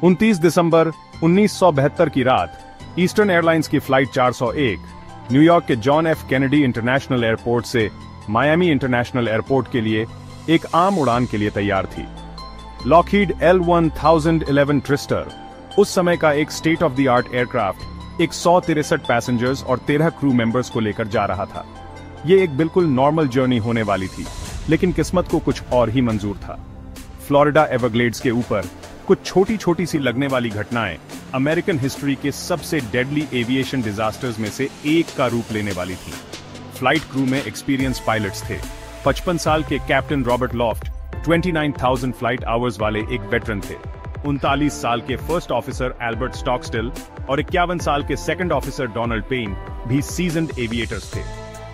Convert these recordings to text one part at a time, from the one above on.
29 दिसंबर 1972 की रात eastern airlines की फ्लाइट 401 न्यूयॉर्क के John F Kennedy international airport से मायामी इंटरनेशनल एयरपोर्ट के लिए एक आम उड़ान के लिए तैयार थी। लॉकहीड L-1011 ट्रिस्टर उस समय का एक state of the art aircraft 163 passengers और 13 क्रू मेंबर्स को लेकर जा रहा था। ये एक बिल्कुल नॉर्मल जर्नी होने वाली थी, लेकिन किस्मत को कुछ और ही मंजूर था। फ्लोरिडा एवरग्लेड्स के ऊपर कुछ छोटी छोटी सी लगने वाली घटनाएं अमेरिकन हिस्ट्री के सबसे डेडली एविएशन डिजास्टर्स में से एक का रूप लेने वाली थी। फ्लाइट क्रू में एक्सपीरियंस पायलट्स थे। 55 साल के captain Robert loft 29,000 flight hours वाले एक वेटरन थे। 39 साल के फर्स्ट ऑफिसर एल्बर्ट स्टॉकस्टिल और 51 साल के सेकंड ऑफिसर डोनाल्ड पेन भी सीजन्ड एविएटर्स थे।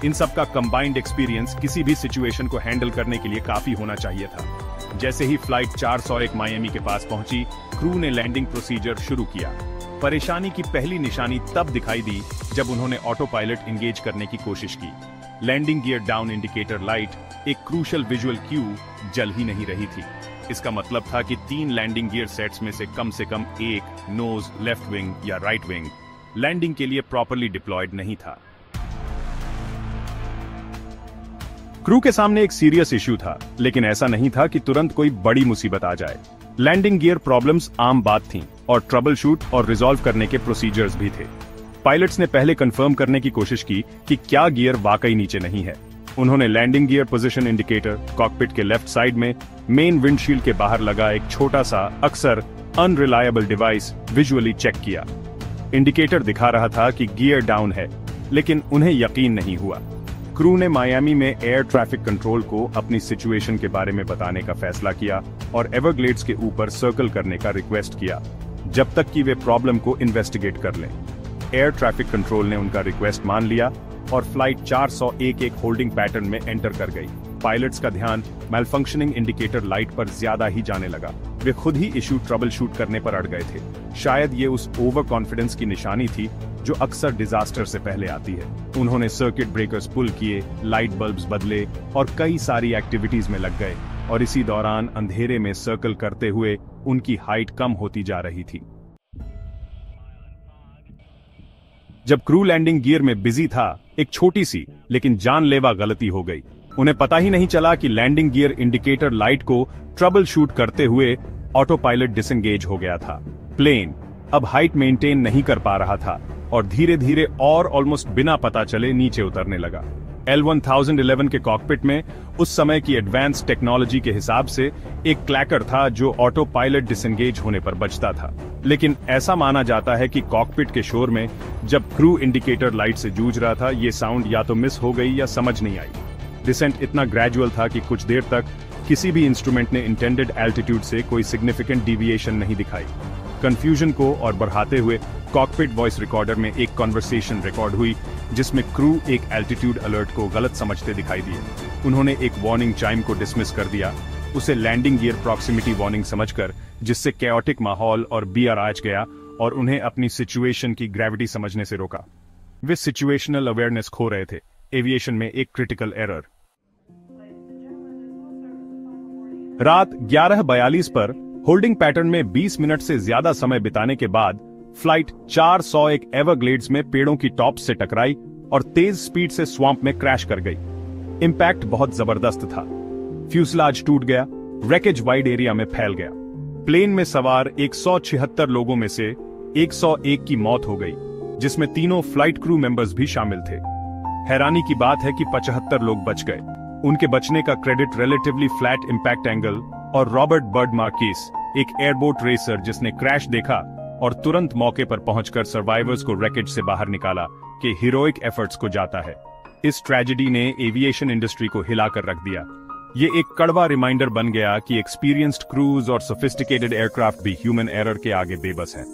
इन सब का कंबाइंड एक्सपीरियंस किसी भी सिचुएशन को हैंडल करने के लिए काफी होना चाहिए था। जैसे ही फ्लाइट 401 मायामी के पास पहुंची, क्रू ने लैंडिंग प्रोसीजर शुरू किया। परेशानी की पहली निशानी तब दिखाई दी जब उन्होंने ऑटो पायलट इंगेज करने की कोशिश की। Landing gear down indicator light, एक क्रूशल विजुअल क्यू, जल ही नहीं रही थी। इसका मतलब था कि 3 लैंडिंग गियर सेट्स में से कम एक नोज, लेफ्ट विंग या राइट विंग लैंडिंग के लिए प्रॉपरली डिप्लॉयड नहीं था। क्रू के सामने एक सीरियस इश्यू था, लेकिन ऐसा नहीं था कि तुरंत कोई बड़ी मुसीबत आ जाए। लैंडिंग गियर प्रॉब्लम्स आम बात थीं और ट्रबल शूट और रिजॉल्व करने के प्रोसीजर्स भी थे। पायलट्स ने पहले कंफर्म करने की कोशिश की कि क्या गियर वाकई नीचे नहीं है। उन्होंने landing gear position indicator cockpit के लेफ्ट साइड में मेन विंडशील्ड के बाहर लगा एक छोटा सा, अक्सर अनरिलायबल डिवाइस विजुअली चेक किया। इंडिकेटर दिखा रहा था कि गियर डाउन है, लेकिन उन्हें यकीन नहीं हुआ। क्रू ने मायामी में एयर ट्रैफिक कंट्रोल को अपनी सिचुएशन के बारे में बताने का फैसला किया और एवरग्लेड्स के ऊपर सर्कल करने का रिक्वेस्ट किया, जब तक कि वे प्रॉब्लम को इन्वेस्टिगेट कर लें। एयर ट्रैफिक कंट्रोल ने उनका रिक्वेस्ट मान लिया और फ्लाइट 401 एक होल्डिंग पैटर्न में एंटर कर गई। पायलट्स का ध्यान मैलफंक्शनिंग इंडिकेटर लाइट पर ज्यादा ही जाने लगा। वे खुद ही इशू ट्रबल शूट करने पर अड़ गए थे। शायद ये उस ओवर कॉन्फिडेंस की निशानी थी जो अक्सर डिजास्टर से पहले आती है। उन्होंने सर्किट ब्रेकर्स पुल किए, लाइट बल्ब्स बदले और कई सारी एक्टिविटीज में लग गए, और इसी दौरान अंधेरे में सर्कल करते हुए उनकी हाइट कम होती जा रही थी। जब क्रू लैंडिंग गियर में बिजी था, एक छोटी सी लेकिन जानलेवा गलती हो गई। उन्हें पता ही नहीं चला कि लैंडिंग गियर इंडिकेटर लाइट को ट्रबल शूट करते हुए ऑटो पायलट डिसएंगेज हो गया था। प्लेन अब हाइट मेंटेन नहीं कर पा रहा था और धीरे धीरे और ऑलमोस्ट बिना पता चले नीचे उतरने लगा। L-1011 के कॉकपिट में उस समय की एडवांस टेक्नोलॉजी के हिसाब से एक क्लैकर था जो ऑटो पायलट डिसएंगेज होने पर बजता था। लेकिन ऐसा माना जाता है कि कॉकपिट के शोर में जब क्रू इंडिकेटर लाइट से जूझ रहा था, ये साउंड या तो मिस हो गई या समझ नहीं आई। डिसेंट इतना ग्रेजुअल था कि कुछ देर तक किसी भी इंस्ट्रूमेंट ने इंटेंडेड एल्टीट्यूड से कोई सिग्निफिकेंट डिविएशन नहीं दिखाई। कंफ्यूजन को और बढ़ाते हुए कॉकपिट वॉइस रिकॉर्डर में एक कॉन्वर्सेशन रिकॉर्ड हुई जिसमें क्रू एक एल्टीट्यूड अलर्ट को गलत समझते दिखाई दिए। उन्होंने एक वार्निंग चाइम को डिसमिस कर दिया, उसे लैंडिंग गियर प्रॉक्सिमिटी वार्निंग समझकर, जिससे कैओटिक माहौल और बियर आज गया और उन्हें अपनी सिचुएशन की ग्रेविटी समझने से रोका। वे सिचुएशनल अवेयरनेस खो रहे थे। एविएशन में एक क्रिटिकल एरर। रात 11:42 पर होल्डिंग पैटर्न में 20 मिनट से ज्यादा समय बिताने के बाद फ्लाइट 401 एवरग्लेड्स में पेड़ों की टॉप से टकराई और तेज स्पीड से स्वैम्प में क्रैश कर गई। इंपैक्ट बहुत जबरदस्त था। फ्यूसलाज टूट गया, रैकेज वाइड एरिया में फैल गया। प्लेन में सवार 176 लोगों में से 101 की मौत हो गई, जिसमें तीनों फ्लाइट क्रू मेंबर्स भी शामिल थे। हैरानी की बात है कि 75 लोग बच गए। उनके बचने का credit relatively flat impact angle और रॉबर्ट बर्ड मार्किस, एक एयरबोट रेसर जिसने क्रैश देखा और तुरंत मौके पर पहुंचकर सर्वाइवर्स को रैकेज से बाहर निकाला, के हीरोइक एफर्ट्स को जाता है। इस ट्रेजेडी ने एविएशन इंडस्ट्री को हिलाकर रख दिया। ये एक कड़वा रिमाइंडर बन गया कि एक्सपीरियंस्ड क्रूज और सोफिस्टिकेटेड एयरक्राफ्ट भी ह्यूमन एरर के आगे बेबस हैं।